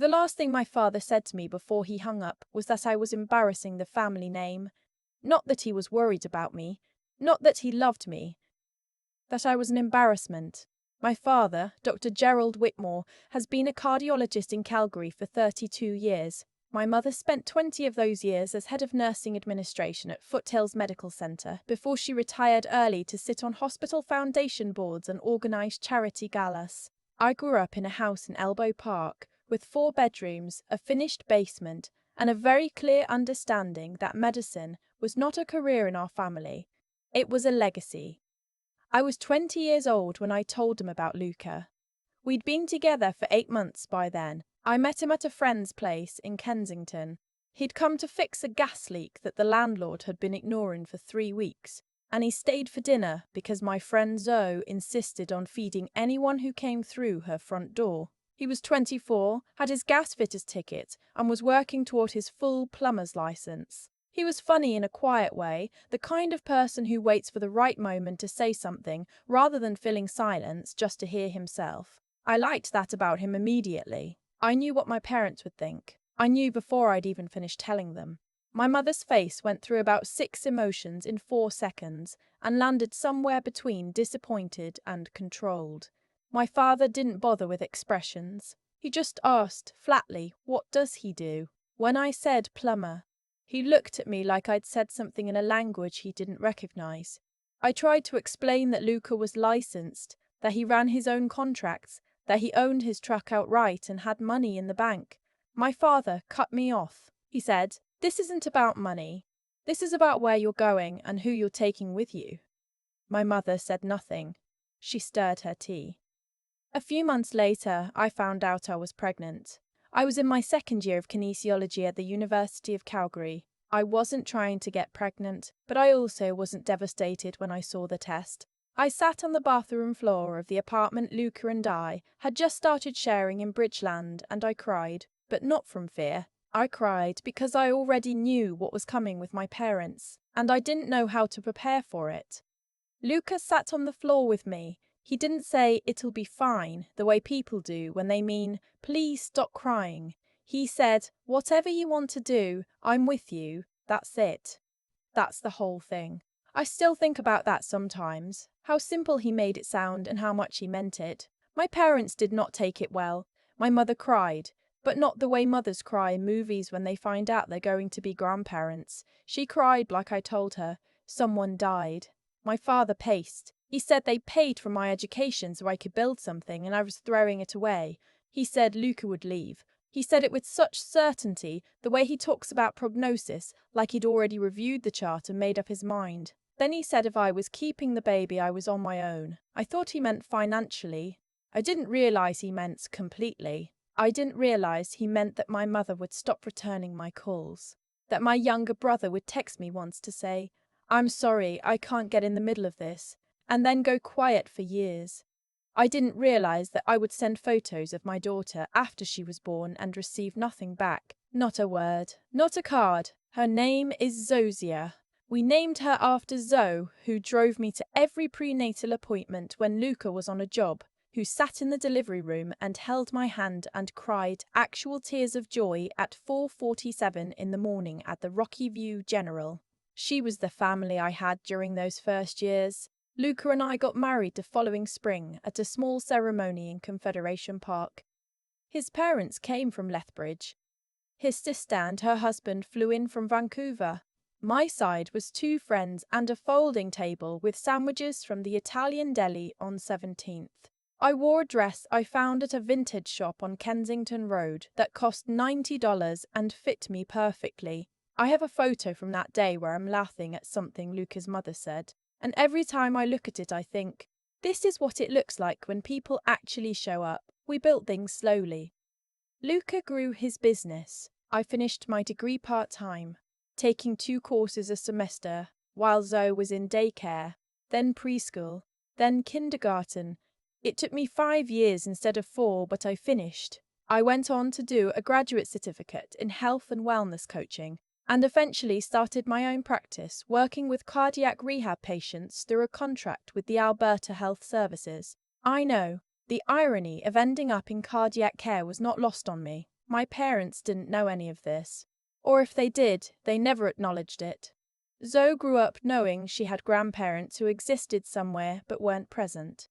The last thing my father said to me before he hung up was that I was embarrassing the family name. Not that he was worried about me, not that he loved me, that I was an embarrassment. My father, Dr. Gerald Whitmore, has been a cardiologist in Calgary for 32 years. My mother spent 20 of those years as head of nursing administration at Foothills Medical Centre before she retired early to sit on hospital foundation boards and organise charity galas. I grew up in a house in Elbow Park with 4 bedrooms, a finished basement, and a very clear understanding that medicine was not a career in our family. It was a legacy. I was 20 years old when I told him about Luca. We'd been together for 8 months by then. I met him at a friend's place in Kensington. He'd come to fix a gas leak that the landlord had been ignoring for 3 weeks, and he stayed for dinner because my friend Zoe insisted on feeding anyone who came through her front door. He was 24, had his gas fitter's ticket, and was working toward his full plumber's license. He was funny in a quiet way, the kind of person who waits for the right moment to say something rather than filling silence just to hear himself. I liked that about him immediately. I knew what my parents would think. I knew before I'd even finished telling them. My mother's face went through about 6 emotions in 4 seconds and landed somewhere between disappointed and controlled. My father didn't bother with expressions. He just asked, flatly, what does he do? When I said plumber, he looked at me like I'd said something in a language he didn't recognize. I tried to explain that Luca was licensed, that he ran his own contracts, that he owned his truck outright and had money in the bank. My father cut me off. He said, "This isn't about money. This is about where you're going and who you're taking with you." My mother said nothing. She stirred her tea. A few months later, I found out I was pregnant. I was in my 2nd year of kinesiology at the University of Calgary. I wasn't trying to get pregnant, but I also wasn't devastated when I saw the test. I sat on the bathroom floor of the apartment Luca and I had just started sharing in Bridgeland, and I cried, but not from fear. I cried because I already knew what was coming with my parents, and I didn't know how to prepare for it. Luca sat on the floor with me. He didn't say, "It'll be fine," the way people do when they mean, "Please stop crying." He said, "Whatever you want to do, I'm with you. That's it." That's the whole thing. I still think about that sometimes, how simple he made it sound and how much he meant it. My parents did not take it well. My mother cried, but not the way mothers cry in movies when they find out they're going to be grandparents. She cried like I told her, someone died. My father paced. He said they paid for my education so I could build something and I was throwing it away. He said Luca would leave. He said it with such certainty, the way he talks about prognosis, like he'd already reviewed the chart and made up his mind. Then he said if I was keeping the baby, I was on my own. I thought he meant financially. I didn't realize he meant completely. I didn't realize he meant that my mother would stop returning my calls. That my younger brother would text me once to say, "I'm sorry, I can't get in the middle of this," and then go quiet for years. I didn't realize that I would send photos of my daughter after she was born and receive nothing back. Not a word, not a card. Her name is Zosia. We named her after Zoe, who drove me to every prenatal appointment when Luca was on a job, who sat in the delivery room and held my hand and cried actual tears of joy at 4:47 in the morning at the Rocky View General. She was the family I had during those first years. Luca and I got married the following spring at a small ceremony in Confederation Park. His parents came from Lethbridge. His sister and her husband flew in from Vancouver. My side was 2 friends and a folding table with sandwiches from the Italian deli on 17th. I wore a dress I found at a vintage shop on Kensington Road that cost $90 and fit me perfectly. I have a photo from that day where I'm laughing at something Luca's mother said. And every time I look at it, I think, this is what it looks like when people actually show up. We built things slowly. Luca grew his business. I finished my degree part-time, taking 2 courses a semester, while Zoe was in daycare, then preschool, then kindergarten. It took me 5 years instead of 4, but I finished. I went on to do a graduate certificate in health and wellness coaching, and eventually started my own practice, working with cardiac rehab patients through a contract with the Alberta Health Services. I know, the irony of ending up in cardiac care was not lost on me. My parents didn't know any of this. Or if they did, they never acknowledged it. Zoe grew up knowing she had grandparents who existed somewhere but weren't present.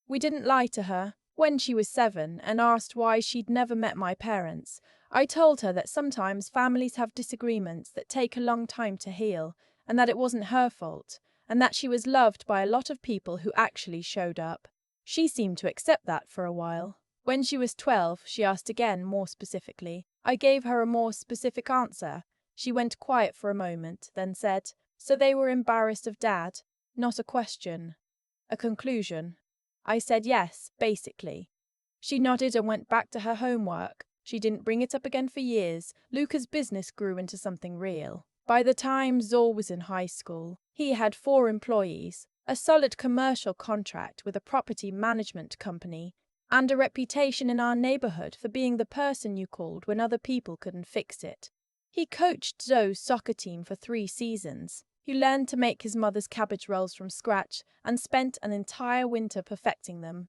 We didn't lie to her. When she was 7 and asked why she'd never met my parents, I told her that sometimes families have disagreements that take a long time to heal, and that it wasn't her fault, and that she was loved by a lot of people who actually showed up. She seemed to accept that for a while. When she was 12, she asked again more specifically. I gave her a more specific answer. She went quiet for a moment, then said, "So they were embarrassed of Dad?" Not a question. A conclusion. I said yes, basically. She nodded and went back to her homework. She didn't bring it up again for years. Luca's business grew into something real. By the time Zor was in high school, he had 4 employees, a solid commercial contract with a property management company, and a reputation in our neighborhood for being the person you called when other people couldn't fix it. He coached Zoe's soccer team for 3 seasons. He learned to make his mother's cabbage rolls from scratch and spent an entire winter perfecting them.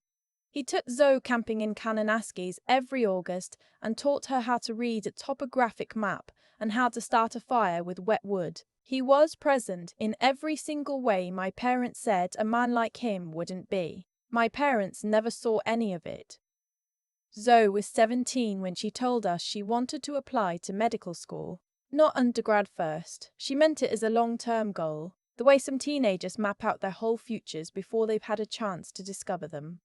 He took Zoe camping in Kananaskis every August and taught her how to read a topographic map and how to start a fire with wet wood. He was present in every single way my parents said a man like him wouldn't be. My parents never saw any of it. Zoe was 17 when she told us she wanted to apply to medical school. Not undergrad first. She meant it as a long-term goal, the way some teenagers map out their whole futures before they've had a chance to discover them.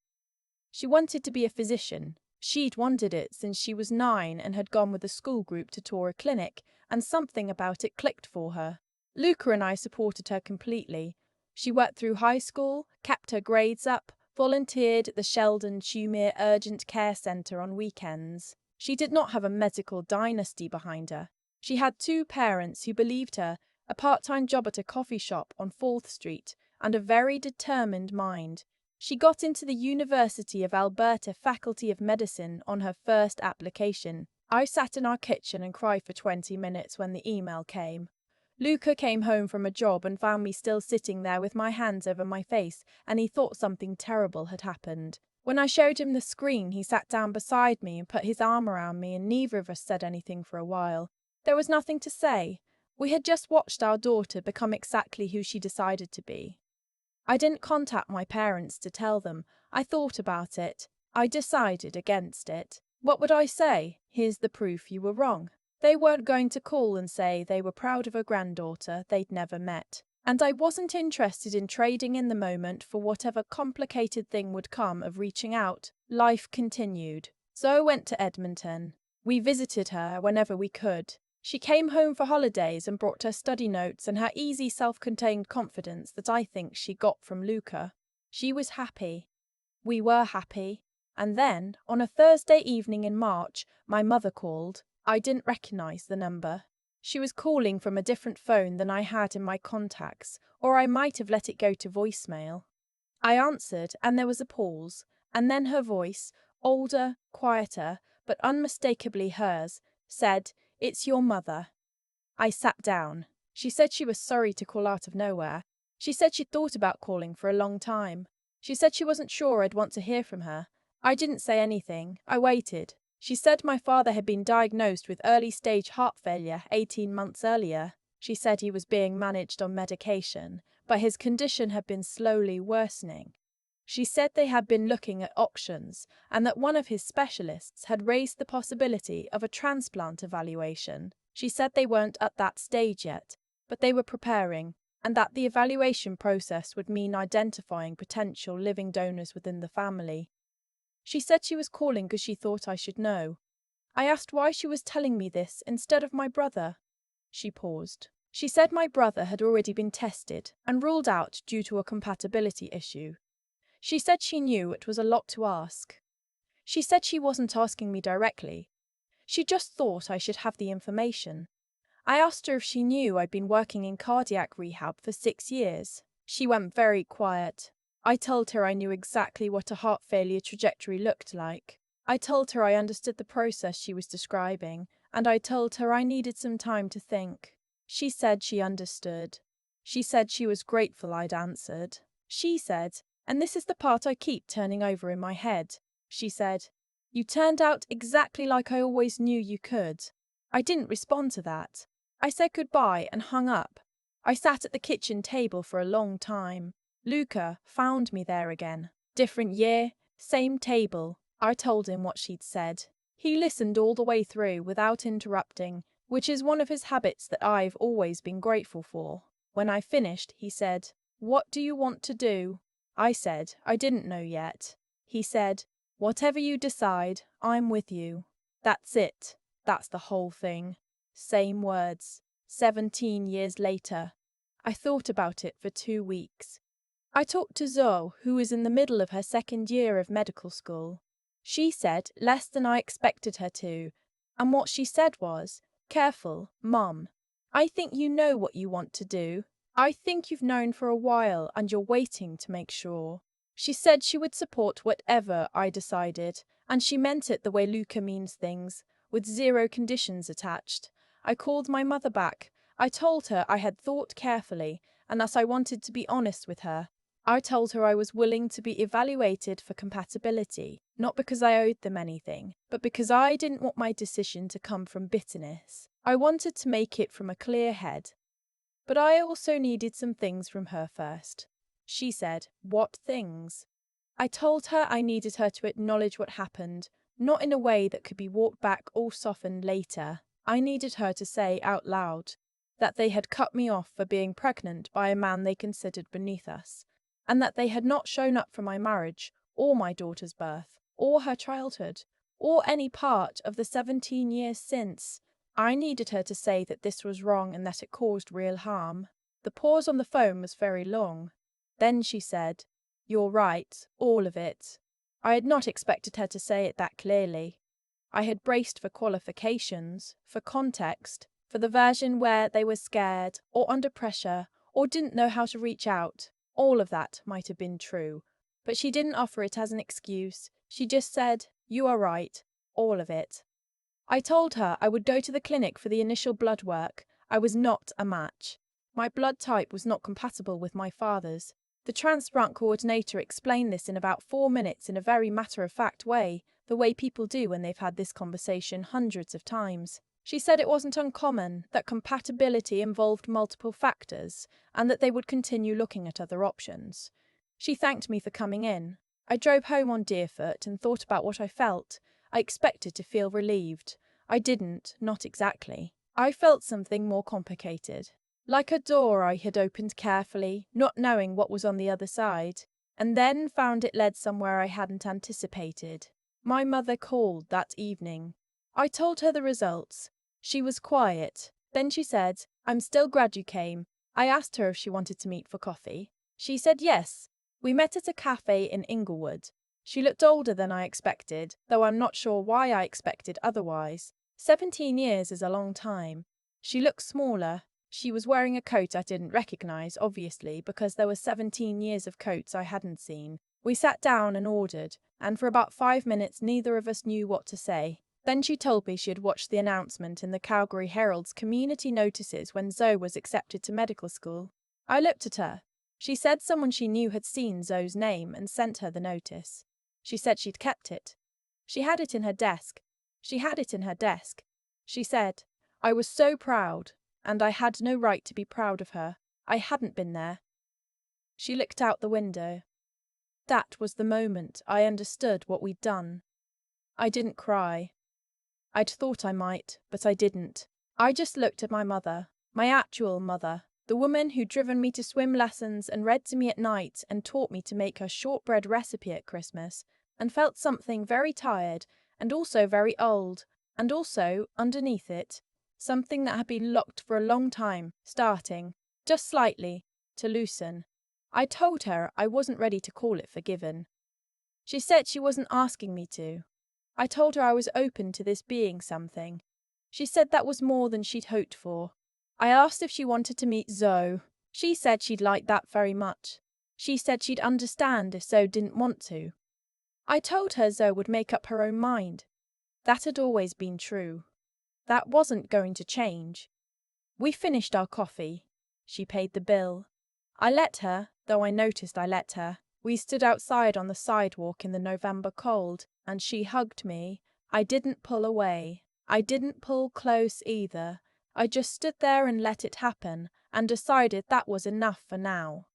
She wanted to be a physician. She'd wanted it since she was 9 and had gone with a school group to tour a clinic, and something about it clicked for her. Luca and I supported her completely. She worked through high school, kept her grades up, volunteered at the Sheldon Tumir Urgent Care Centre on weekends. She did not have a medical dynasty behind her. She had 2 parents who believed her, a part-time job at a coffee shop on 4th Street, and a very determined mind. She got into the University of Alberta Faculty of Medicine on her first application. I sat in our kitchen and cried for 20 minutes when the email came. Luca came home from a job and found me still sitting there with my hands over my face, and he thought something terrible had happened. When I showed him the screen, he sat down beside me and put his arm around me, and neither of us said anything for a while. There was nothing to say. We had just watched our daughter become exactly who she decided to be. I didn't contact my parents to tell them. I thought about it. I decided against it. What would I say? Here's the proof you were wrong. They weren't going to call and say they were proud of a granddaughter they'd never met. And I wasn't interested in trading in the moment for whatever complicated thing would come of reaching out. Life continued. Zoe went to Edmonton. We visited her whenever we could. She came home for holidays and brought her study notes and her easy self-contained confidence that I think she got from Luca. She was happy. We were happy. And then, on a Thursday evening in March, my mother called. I didn't recognize the number. She was calling from a different phone than I had in my contacts, or I might have let it go to voicemail. I answered, and there was a pause, and then her voice, older, quieter, but unmistakably hers, said, "It's your mother." I sat down. She said she was sorry to call out of nowhere. She said she'd thought about calling for a long time. She said she wasn't sure I'd want to hear from her. I didn't say anything. I waited. She said my father had been diagnosed with early-stage heart failure 18 months earlier. She said he was being managed on medication, but his condition had been slowly worsening. She said they had been looking at options and that one of his specialists had raised the possibility of a transplant evaluation. She said they weren't at that stage yet, but they were preparing, and that the evaluation process would mean identifying potential living donors within the family. She said she was calling because she thought I should know. I asked why she was telling me this instead of my brother. She paused. She said my brother had already been tested and ruled out due to a compatibility issue. She said she knew it was a lot to ask. She said she wasn't asking me directly. She just thought I should have the information. I asked her if she knew I'd been working in cardiac rehab for 6 years. She went very quiet. I told her I knew exactly what a heart failure trajectory looked like. I told her I understood the process she was describing, and I told her I needed some time to think. She said she understood. She said she was grateful I'd answered. She said, and this is the part I keep turning over in my head, she said, You turned out exactly like I always knew you could. I didn't respond to that. I said goodbye and hung up. I sat at the kitchen table for a long time. Luca found me there again. Different year, same table. I told him what she'd said. He listened all the way through without interrupting, which is one of his habits that I've always been grateful for. When I finished, he said, "What do you want to do?" I said, "I didn't know yet." He said, "Whatever you decide, I'm with you." That's it. That's the whole thing. Same words. 17 years later. I thought about it for 2 weeks. I talked to Zoe, who is in the middle of her second year of medical school. She said less than I expected her to, and what she said was, "Careful, Mum. I think you know what you want to do. I think you've known for a while and you're waiting to make sure." She said she would support whatever I decided, and she meant it the way Luca means things, with 0 conditions attached. I called my mother back. I told her I had thought carefully and that I wanted to be honest with her. I told her I was willing to be evaluated for compatibility, not because I owed them anything, but because I didn't want my decision to come from bitterness. I wanted to make it from a clear head. But I also needed some things from her first. She said, "What things?" I told her I needed her to acknowledge what happened, not in a way that could be walked back or softened later. I needed her to say out loud that they had cut me off for being pregnant by a man they considered beneath us, and that they had not shown up for my marriage, or my daughter's birth, or her childhood, or any part of the 17 years since. I needed her to say that this was wrong and that it caused real harm. The pause on the phone was very long. Then she said, "You're right, all of it." I had not expected her to say it that clearly. I had braced for qualifications, for context, for the version where they were scared, or under pressure, or didn't know how to reach out. All of that might have been true, but she didn't offer it as an excuse. She just said, "You are right, all of it." I told her I would go to the clinic for the initial blood work. I was not a match. My blood type was not compatible with my father's. The transplant coordinator explained this in about 4 minutes in a very matter-of-fact way, the way people do when they've had this conversation hundreds of times. She said it wasn't uncommon, that compatibility involved multiple factors, and that they would continue looking at other options. She thanked me for coming in. I drove home on Deerfoot and thought about what I felt. I expected to feel relieved. I didn't, not exactly. I felt something more complicated. Like a door I had opened carefully, not knowing what was on the other side, and then found it led somewhere I hadn't anticipated. My mother called that evening. I told her the results. She was quiet. Then she said, "I'm still glad you came." I asked her if she wanted to meet for coffee. She said yes. We met at a cafe in Inglewood. She looked older than I expected, though I'm not sure why I expected otherwise. 17 years is a long time. She looked smaller. She was wearing a coat I didn't recognize, obviously, because there were 17 years of coats I hadn't seen. We sat down and ordered, and for about 5 minutes neither of us knew what to say. Then she told me she had watched the announcement in the Calgary Herald's community notices when Zoe was accepted to medical school. I looked at her. She said someone she knew had seen Zoe's name and sent her the notice. She said she'd kept it. She had it in her desk. She said, "I was so proud, and I had no right to be proud of her. I hadn't been there." She looked out the window. That was the moment I understood what we'd done. I didn't cry. I'd thought I might, but I didn't. I just looked at my mother, my actual mother, the woman who'd driven me to swim lessons and read to me at night and taught me to make her shortbread recipe at Christmas, and felt something very tired and also very old, and also, underneath it, something that had been locked for a long time, starting, just slightly, to loosen. I told her I wasn't ready to call it forgiven. She said she wasn't asking me to. I told her I was open to this being something. She said that was more than she'd hoped for. I asked if she wanted to meet Zoe. She said she'd like that very much. She said she'd understand if Zoe didn't want to. I told her Zoe would make up her own mind. That had always been true. That wasn't going to change. We finished our coffee. She paid the bill. I let her, though I noticed I let her. We stood outside on the sidewalk in the November cold, and she hugged me. I didn't pull away. I didn't pull close either. I just stood there and let it happen, and decided that was enough for now.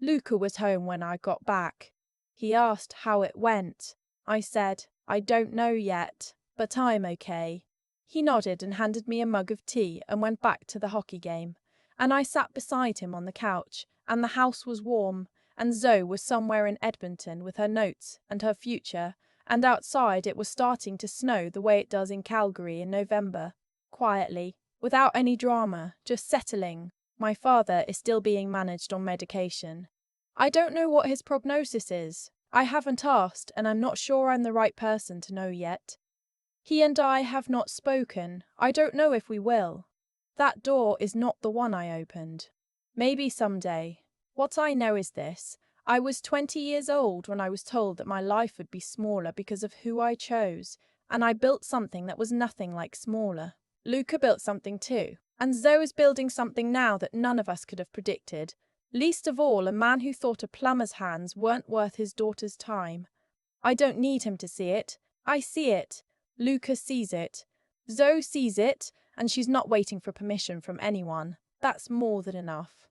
Luca was home when I got back. He asked how it went. I said, I don't know yet, but I'm okay. He nodded and handed me a mug of tea and went back to the hockey game. And I sat beside him on the couch, and the house was warm, and Zoe was somewhere in Edmonton with her notes and her future, and outside it was starting to snow the way it does in Calgary in November. Quietly, without any drama, just settling. My father is still being managed on medication. I don't know what his prognosis is. I haven't asked, and I'm not sure I'm the right person to know yet. He and I have not spoken. I don't know if we will. That door is not the one I opened. Maybe someday. What I know is this. I was 20 years old when I was told that my life would be smaller because of who I chose, and I built something that was nothing like smaller. Luca built something too, and Zoe is building something now that none of us could have predicted. Least of all, a man who thought a plumber's hands weren't worth his daughter's time. I don't need him to see it. I see it. Luca sees it. Zoe sees it, and she's not waiting for permission from anyone. That's more than enough.